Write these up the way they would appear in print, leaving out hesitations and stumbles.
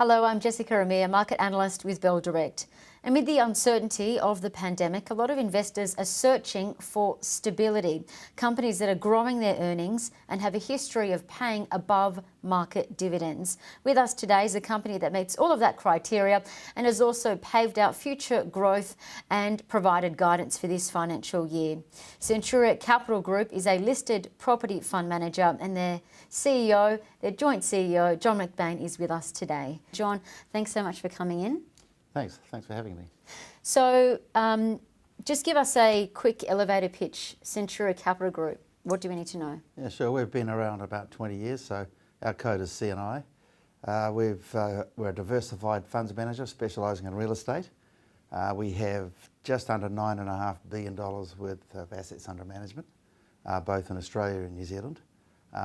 Hello, I'm Jessica Amir, market analyst with Bell Direct. Amid the uncertainty of the pandemic, a lot of investors are searching for stability. Companies that are growing their earnings and have a history of paying above market dividends. With us today is a company that meets all of that criteria and has also paved out future growth and provided guidance for this financial year. Centuria Capital Group is a listed property fund manager, and their CEO, their joint CEO, John McBain, is with us today. John, thanks so much for coming in. Thanks for having me. So just give us a quick elevator pitch, Centuria Capital Group. What do we need to know? Yeah, sure. We've been around about 20 years, so our code is CNI. We're a diversified funds manager specialising in real estate. We have just under $9.5 billion worth of assets under management, both in Australia and New Zealand,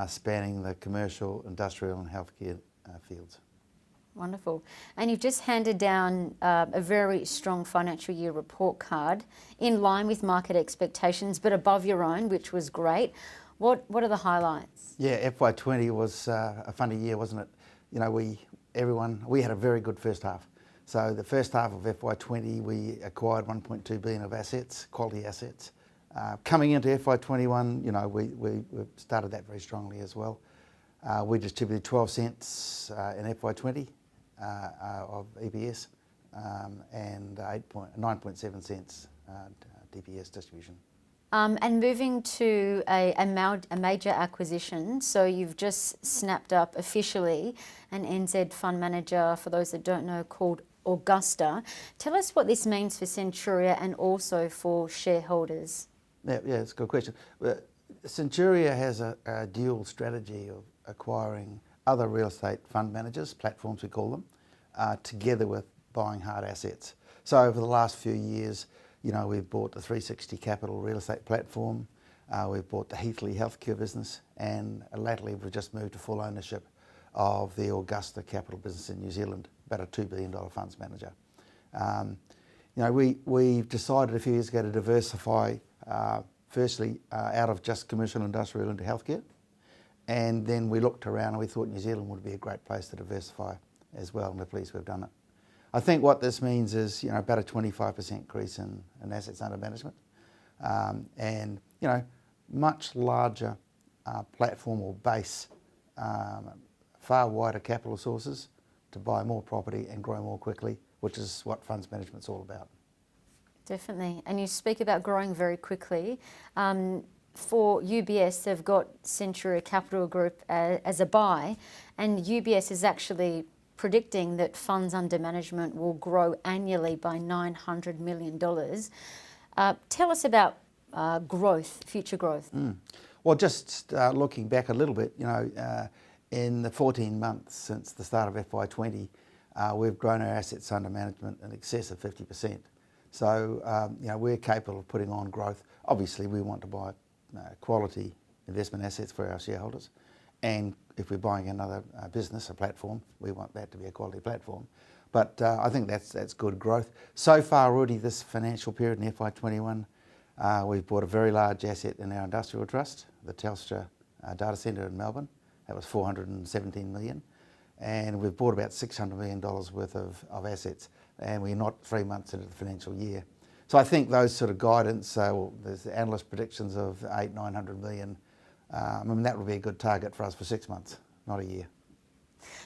spanning the commercial, industrial and healthcare fields. Wonderful. And you've just handed down a very strong financial year report card in line with market expectations, but above your own, which was great. What are the highlights? Yeah, FY20 was a funny year, wasn't it? You know, we had a very good first half. So the first half of FY20, we acquired $1.2 billion of assets, quality assets. Coming into FY21, you know, we started that very strongly as well. We distributed 12 cents in FY20 of EPS and 9.7 cents DPS distribution. And moving to a major acquisition, so you've just snapped up officially an NZ fund manager, for those that don't know, called Augusta. Tell us what this means for Centuria and also for shareholders. Yeah, it's a good question. Centuria has a dual strategy of acquiring other real estate fund managers, platforms we call them, together with buying hard assets. So over the last few years, you know, we've bought the 360 Capital real estate platform, we've bought the Heathley healthcare business, and latterly we've just moved to full ownership of the Augusta Capital business in New Zealand, about a $2 billion funds manager. You know, we've decided a few years ago to diversify, firstly out of just commercial and industrial into healthcare. And then we looked around and we thought New Zealand would be a great place to diversify as well, and we're pleased we've done it. I think what this means is, you know, about a 25% increase in assets under management, and, you know, much larger platform or base, far wider capital sources to buy more property and grow more quickly, which is what funds management's all about. Definitely. And you speak about growing very quickly. For UBS, they've got Centuria Capital Group as a buy, and UBS is actually predicting that funds under management will grow annually by $900 million. Tell us about growth, future growth. Well, just looking back a little bit, you know, in the 14 months since the start of FY20, we've grown our assets under management in excess of 50%. So, you know, we're capable of putting on growth. Obviously, we want to buy quality investment assets for our shareholders, and if we're buying another business, a platform, we want that to be a quality platform. But I think that's good growth. So far already this financial period in FY21, we've bought a very large asset in our industrial trust, the Telstra data centre in Melbourne. That was $417 million, and we've bought about $600 million worth of assets, and we're not 3 months into the financial year. So I think those sort of guidance, there's analyst predictions of $800-900 million. I mean, that would be a good target for us for 6 months, not a year.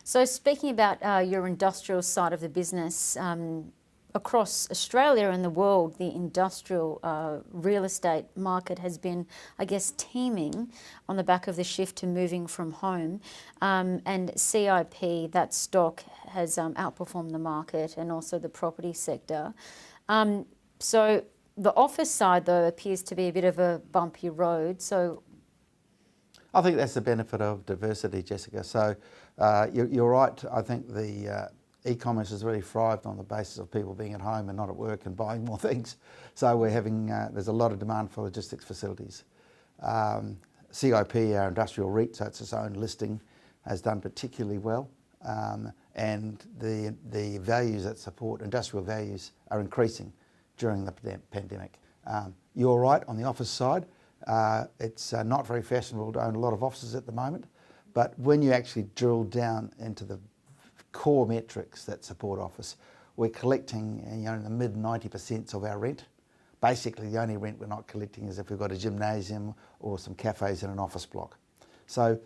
So speaking about your industrial side of the business, across Australia and the world, the industrial real estate market has been, I guess, teeming on the back of the shift to moving from home. And CIP, that stock, has outperformed the market and also the property sector. So the office side, though, appears to be a bit of a bumpy road. So I think that's the benefit of diversity, Jessica. So you're right. I think the e-commerce has really thrived on the basis of people being at home and not at work and buying more things. So we're having, there's a lot of demand for logistics facilities. CIP, our industrial REIT, so it's its own listing, has done particularly well. And the values that support industrial values are increasing during the pandemic. You're right, on the office side, it's not very fashionable to own a lot of offices at the moment, but when you actually drill down into the core metrics that support office. We're collecting in the mid 90% of our rent. Basically, the only rent we're not collecting is if we've got a gymnasium or some cafes in an office block. So,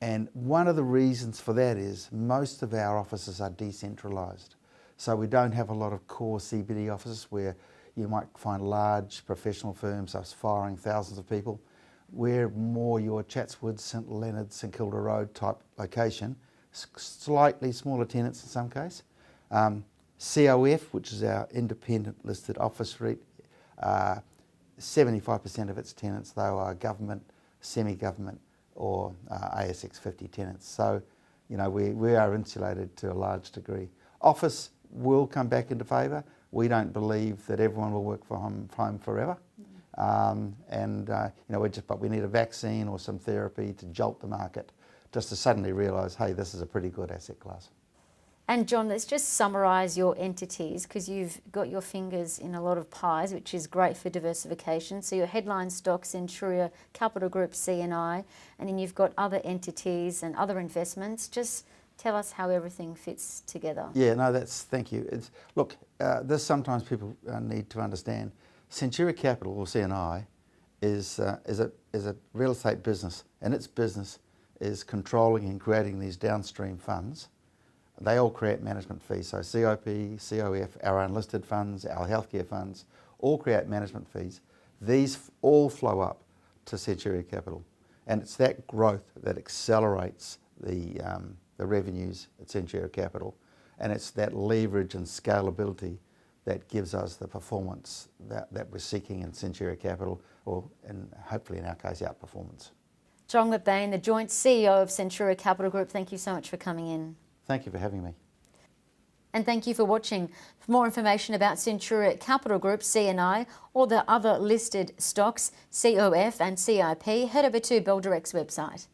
and one of the reasons for that is most of our offices are decentralised. So we don't have a lot of core CBD offices where you might find large professional firms are firing thousands of people. We're more your Chatswood, St Leonard, St Kilda Road type location, slightly smaller tenants in some case. COF, which is our independent listed office REIT, 75% of its tenants though are government, semi-government or ASX 50 tenants. So, we are insulated to a large degree. Office will come back into favour. We don't believe that everyone will work from home forever. But we need a vaccine or some therapy to jolt the market just to suddenly realise, hey, this is a pretty good asset class. And John, let's just summarise your entities, because you've got your fingers in a lot of pies, which is great for diversification. So your headline stocks, Centuria Capital Group, CNI, and then you've got other entities and other investments. Just tell us how everything fits together. Yeah, no, thank you. This sometimes people need to understand. Centuria Capital, or CNI, is a real estate business, and its business is controlling and creating these downstream funds. They all create management fees. So COP, COF, our unlisted funds, our healthcare funds, all create management fees. These all flow up to Centuria Capital, and it's that growth that accelerates the revenues at Centuria Capital, and it's that leverage and scalability that gives us the performance that we're seeking in Centuria Capital, and hopefully in our case, outperformance. John McBain, the joint CEO of Centuria Capital Group, thank you so much for coming in. Thank you for having me. And thank you for watching. For more information about Centuria Capital Group, CNI, or the other listed stocks, COF and CIP, head over to Bell Direct's website.